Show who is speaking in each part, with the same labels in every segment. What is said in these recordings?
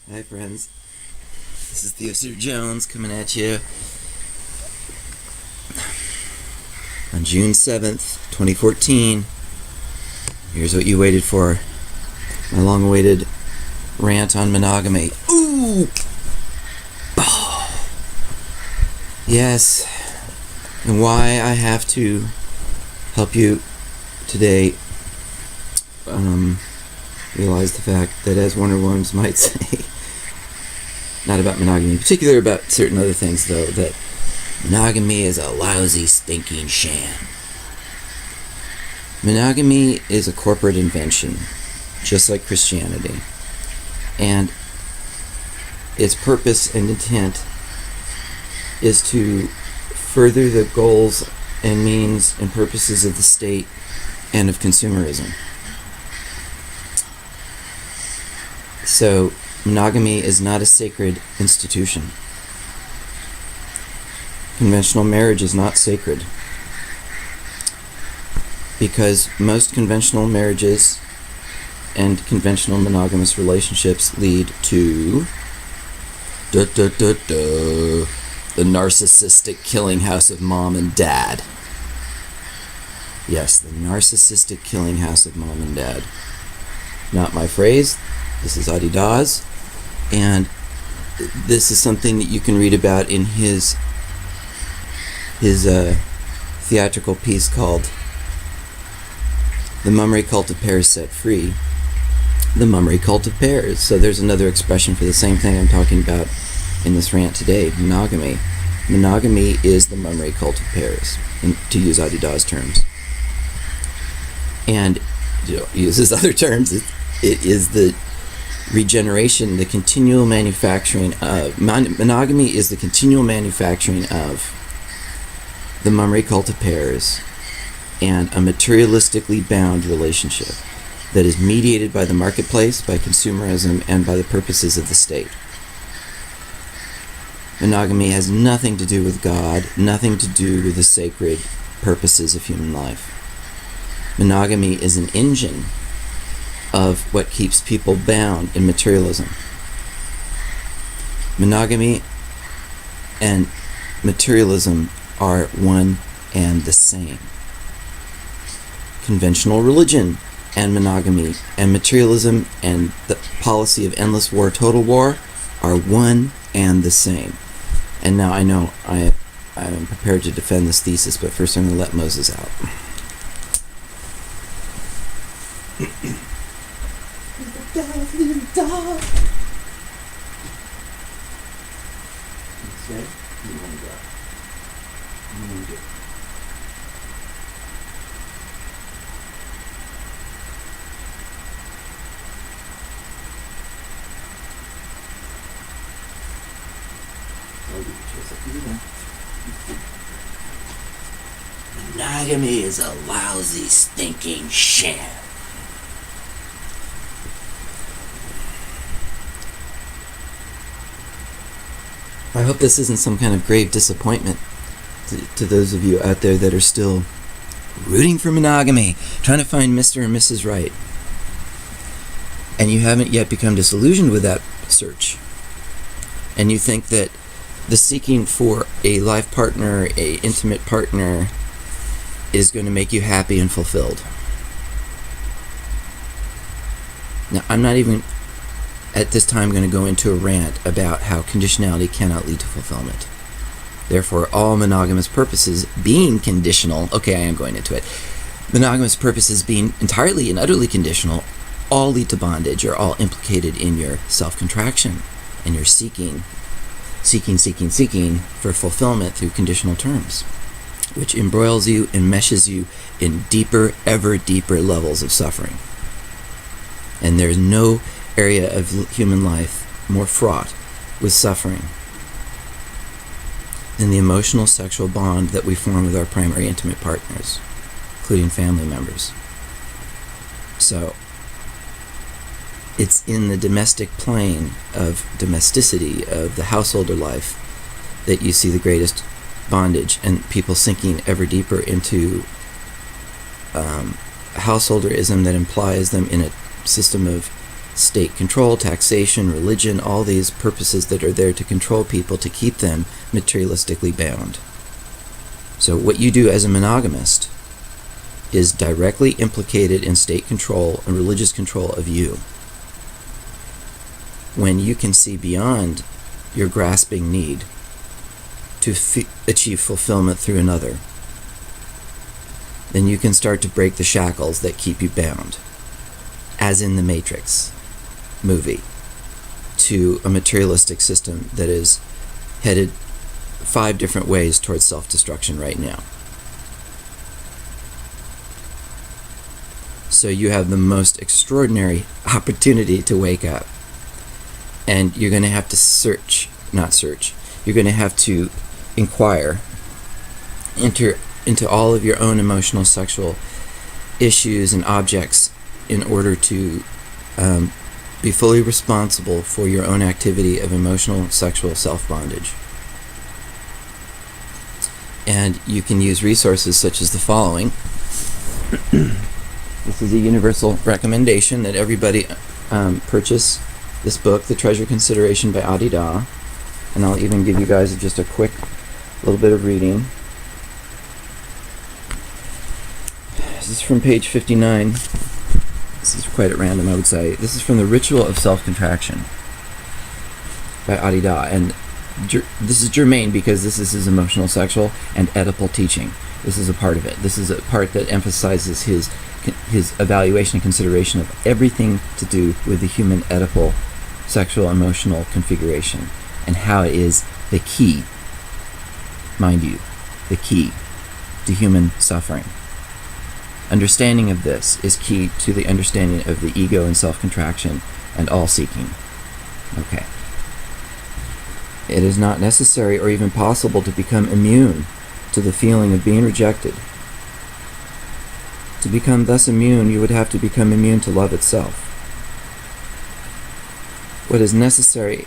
Speaker 1: Hi friends, this is Theodore Jones coming at you on June 7th, 2014. Here's what you waited for, my long-awaited rant on monogamy. Ooh! Oh. Yes, and why I have to help you today realize the fact that, as Warner Williams might say, not about monogamy in particular, about certain other things, though, that monogamy is a lousy, stinking sham. Monogamy is a corporate invention, just like Christianity. And its purpose and intent is to further the goals and means and purposes of the state and of consumerism. So, monogamy is not a sacred institution. Conventional marriage is not sacred, because most conventional marriages and conventional monogamous relationships lead to the narcissistic killing house of mom and dad. Yes, the narcissistic killing house of mom and dad. Not my phrase. This is Adi Daz, and this is something that you can read about in his theatrical piece called "The Mummery Cult of Pairs Set Free." The Mummery Cult of Pairs. So there's another expression for the same thing I'm talking about in this rant today: monogamy. Monogamy is the Mummery Cult of Pairs, to use Adi Daz terms. And uses other terms. It is the regeneration, the continual manufacturing of monogamy is the continual manufacturing of the Mummery Cult of Pairs and a materialistically bound relationship that is mediated by the marketplace, by consumerism, and by the purposes of the state. Monogamy has nothing to do with God, nothing to do with the sacred purposes of human life. Monogamy is an engine of what keeps people bound in materialism. Monogamy and materialism are one and the same. Conventional religion and monogamy and materialism and the policy of endless war, total war, are one and the same. And now I know I am prepared to defend this thesis, but first I'm going to let Moses out. Little dog. Instead, you want to go. You want to do. Monogamy is a lousy, stinking sham. I hope this isn't some kind of grave disappointment to those of you out there that are still rooting for monogamy, trying to find Mr. and Mrs. Right, and you haven't yet become disillusioned with that search, and you think that the seeking for a life partner, a intimate partner, is going to make you happy and fulfilled. Now, I'm not even at this time going to go into a rant about how conditionality cannot lead to fulfillment. Therefore, all monogamous purposes being conditional, okay, I am going into it. Monogamous purposes being entirely and utterly conditional all lead to bondage, are all implicated in your self-contraction and your seeking for fulfillment through conditional terms, which embroils you and meshes you in deeper, ever deeper levels of suffering. And there's no area of human life more fraught with suffering than the emotional sexual bond that we form with our primary intimate partners, including family members. So it's in the domestic plane of domesticity, of the householder life, that you see the greatest bondage, and people sinking ever deeper into householderism that implies them in a system of state control, taxation, religion, all these purposes that are there to control people, to keep them materialistically bound. So what you do as a monogamist is directly implicated in state control and religious control of you. When you can see beyond your grasping need to achieve fulfillment through another, then you can start to break the shackles that keep you bound, as in the Matrix movie, to a materialistic system that is headed 5 different ways towards self-destruction right now. So you have the most extraordinary opportunity to wake up. And you're going to have to you're going to have to inquire, enter into all of your own emotional, sexual issues and objects in order to be fully responsible for your own activity of emotional, sexual self-bondage. And you can use resources such as the following. This is a universal recommendation that everybody purchase this book, The Treasure Consideration by Adi Da. And I'll even give you guys just a quick little bit of reading. This is from page 59. This is quite at random, I would say. This is from The Ritual of Self-Contraction by Adi Da. And this is germane because this is his emotional, sexual, and Oedipal teaching. This is a part of it. This is a part that emphasizes his evaluation and consideration of everything to do with the human Oedipal sexual emotional configuration and how it is the key, mind you, the key to human suffering. Understanding of this is key to the understanding of the ego and self-contraction and all seeking. Okay. It is not necessary or even possible to become immune to the feeling of being rejected. To become thus immune, you would have to become immune to love itself. What is necessary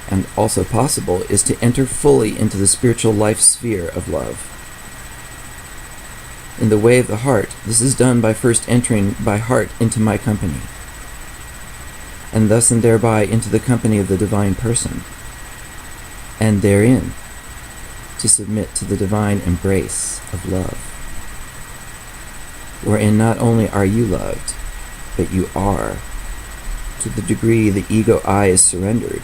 Speaker 1: and also possible is to enter fully into the spiritual life sphere of love. In the way of the heart, this is done by first entering by heart into my company, and thus and thereby into the company of the divine person, and therein to submit to the divine embrace of love, wherein not only are you loved, but you are, to the degree the ego I is surrendered,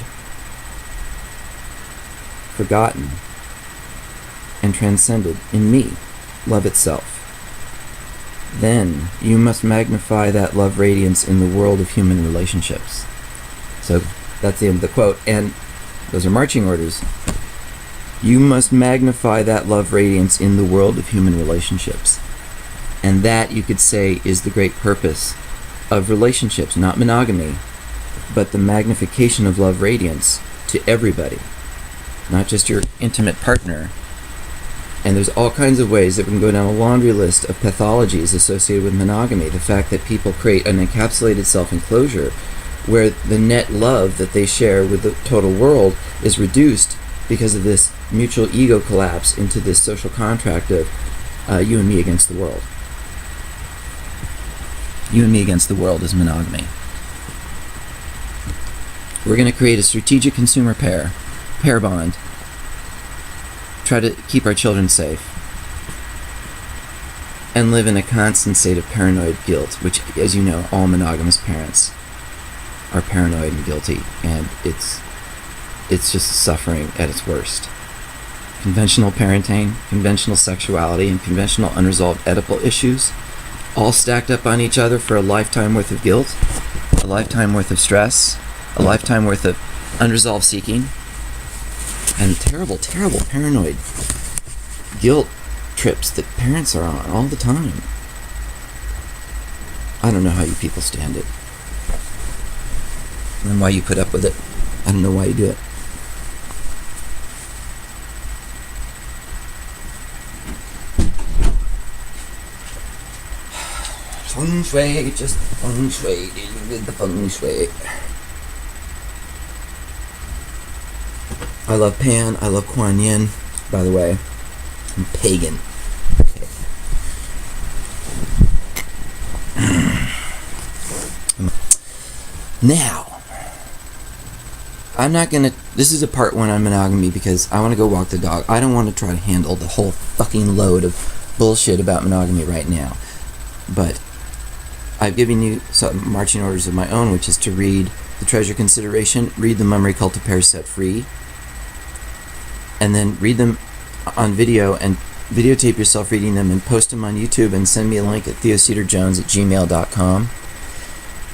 Speaker 1: forgotten, and transcended in me, love itself. Then you must magnify that love radiance in the world of human relationships. So that's the end of the quote, and those are marching orders. You must magnify that love radiance in the world of human relationships. And that, you could say, is the great purpose of relationships, not monogamy, but the magnification of love radiance to everybody, not just your intimate partner. And there's all kinds of ways that we can go down a laundry list of pathologies associated with monogamy. The fact that people create an encapsulated self-enclosure where the net love that they share with the total world is reduced because of this mutual ego collapse into this social contract of you and me against the world. You and me against the world is monogamy. We're going to create a strategic consumer pair bond, try to keep our children safe, and live in a constant state of paranoid guilt, which, as you know, all monogamous parents are paranoid and guilty, and it's just suffering at its worst. Conventional parenting, conventional sexuality, and conventional unresolved Oedipal issues all stacked up on each other for a lifetime worth of guilt, a lifetime worth of stress, a lifetime worth of unresolved seeking, and terrible, terrible paranoid guilt trips that parents are on all the time. I don't know how you people stand it, and why you put up with it. I don't know why you do it. Feng shui, just feng shui, dealing with the feng shui. I love Pan, I love Kuan Yin. By the way, I'm pagan. Okay. Now, this is a part 1 on monogamy because I want to go walk the dog. I don't want to try to handle the whole fucking load of bullshit about monogamy right now. But I've given you some marching orders of my own, which is to read The Treasure Consideration, read The Memory Cult of Pairs Set Free, and then read them on video and videotape yourself reading them and post them on YouTube and send me a link at theocedarjones@gmail.com.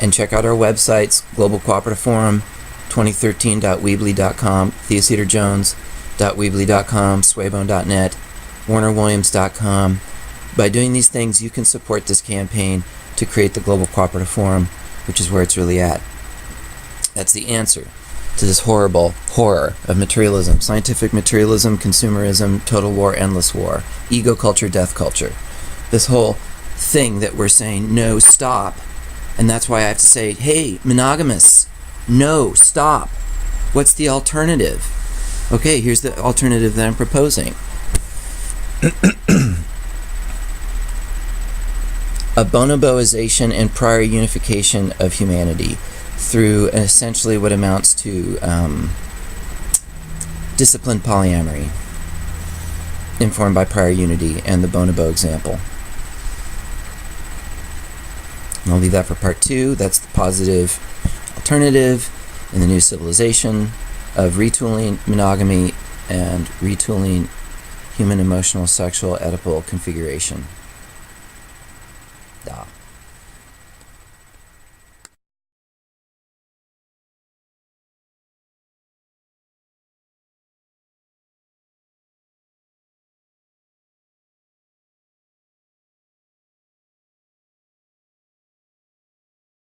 Speaker 1: And check out our websites, Global Cooperative Forum, 2013.weebly.com, theocedarjones.weebly.com, swaybone.net, warnerwilliams.com. By doing these things, you can support this campaign to create the Global Cooperative Forum, which is where it's really at. That's the answer to this horrible horror of materialism. Scientific materialism, consumerism, total war, endless war, ego culture, death culture. This whole thing that we're saying, no, stop. And that's why I have to say, hey, monogamists, no, stop. What's the alternative? Okay, here's the alternative that I'm proposing. A bonoboization and prior unification of humanity through essentially what amounts to disciplined polyamory, informed by prior unity and the bonobo example. And I'll leave that for part 2. That's the positive alternative in the new civilization of retooling monogamy and retooling human emotional, sexual, Oedipal configuration.